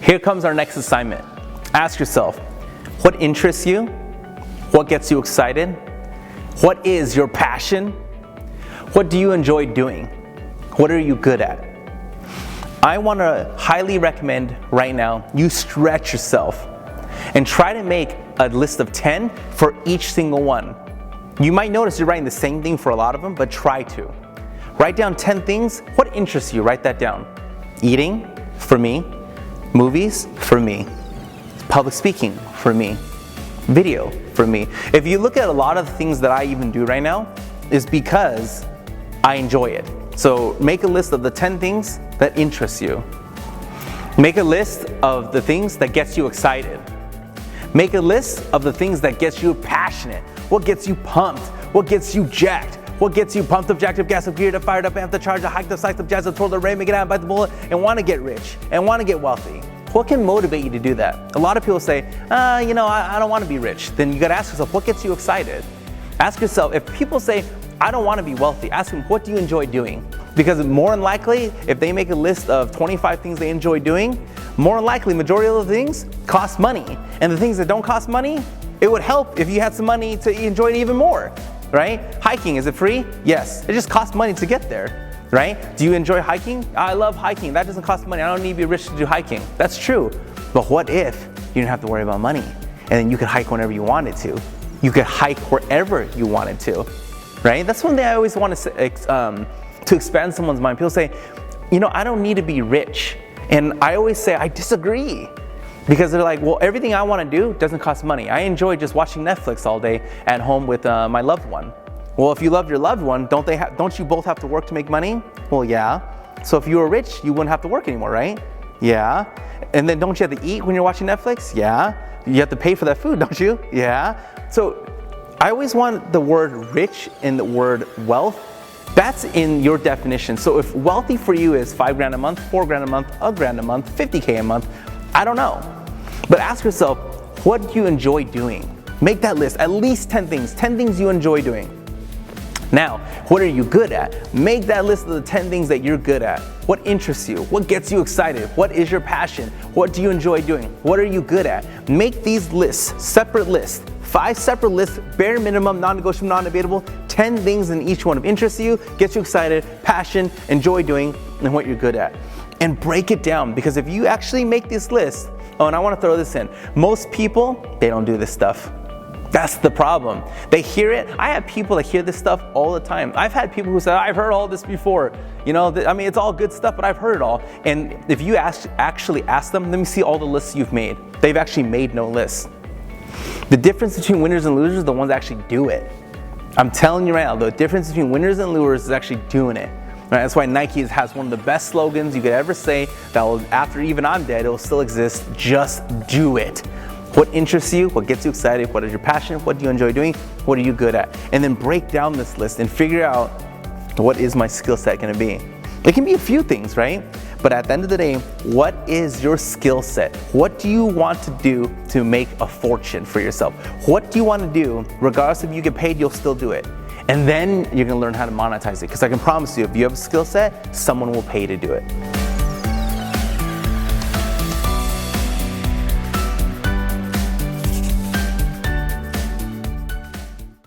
Here comes our next assignment. Ask yourself, what interests you? What gets you excited? What is your passion? What do you enjoy doing? What are you good at? I want to highly recommend right now you stretch yourself and try to make a list of 10 for each single one. You might notice you're writing the same thing for a lot of them, but try to. Write down 10 things. What interests you? Write that down. Eating, for me. Movies, for me. Public speaking, for me. Video, for me. If you look at a lot of the things that I even do right now, is because I enjoy it. So make a list of the 10 things that interest you. Make a list of the things that gets you excited. Make a list of the things that gets you passionate. What gets you pumped? What gets you jacked? What gets you pumped up, jacked up, gassed up, geared up, fired up, amped up, charged up, hyped up, psyched up, jazzed up, twirled up, ready, make it out, bite the bullet, and want to get rich, and want to get wealthy? What can motivate you to do that? A lot of people say, I don't want to be rich. Then you got to ask yourself, what gets you excited? Ask yourself, if people say, I don't want to be wealthy, ask them, what do you enjoy doing? Because more than likely, if they make a list of 25 things they enjoy doing, more than likely, majority of the things cost money. And the things that don't cost money, it would help if you had some money to enjoy it even more, right? Hiking, is it free? Yes. It just costs money to get there, right? Do you enjoy hiking? I love hiking. That doesn't cost money. I don't need to be rich to do hiking. That's true. But what if you didn't have to worry about money? And then you could hike whenever you wanted to. You could hike wherever you wanted to, right? That's one thing I always want to say, to expand someone's mind. People say, I don't need to be rich. And I always say, I disagree. Because they're like, well, everything I want to do doesn't cost money. I enjoy just watching Netflix all day at home with my loved one. Well, if you love your loved one, don't you both have to work to make money? Well, yeah. So if you were rich, you wouldn't have to work anymore, right? Yeah. And then don't you have to eat when you're watching Netflix? Yeah. You have to pay for that food, don't you? Yeah. So I always want the word rich and the word wealth. That's in your definition. So if wealthy for you is $5,000 a month, $4,000 a month, $1,000 a month, $50K a month, I don't know. But ask yourself, what do you enjoy doing? Make that list, at least 10 things you enjoy doing. Now, what are you good at? Make that list of the 10 things that you're good at. What interests you? What gets you excited? What is your passion? What do you enjoy doing? What are you good at? Make these lists, separate lists, 5 separate lists, bare minimum, non-negotiable, non-debatable, 10 things in each one of interests you, gets you excited, passion, enjoy doing, and what you're good at. And break it down, because if you actually make this list, and I want to throw this in, most people, they don't do this stuff. That's the problem. They hear it. I have people that hear this stuff all the time. I've had people who say, I've heard all this before. It's all good stuff, but I've heard it all. And if you actually ask them, let me see all the lists you've made. They've actually made no lists. The difference between winners and losers is the ones that actually do it. I'm telling you right now, the difference between winners and losers is actually doing it. Right? That's why Nike has one of the best slogans you could ever say that will, after even I'm dead, it will still exist. Just do it. What interests you? What gets you excited? What is your passion? What do you enjoy doing? What are you good at? And then break down this list and figure out, what is my skill set going to be? It can be a few things, right? But at the end of the day, what is your skill set? What do you want to do to make a fortune for yourself? What do you want to do? Regardless if you get paid, you'll still do it. And then you're going to learn how to monetize it. Because I can promise you, if you have a skill set, someone will pay to do it.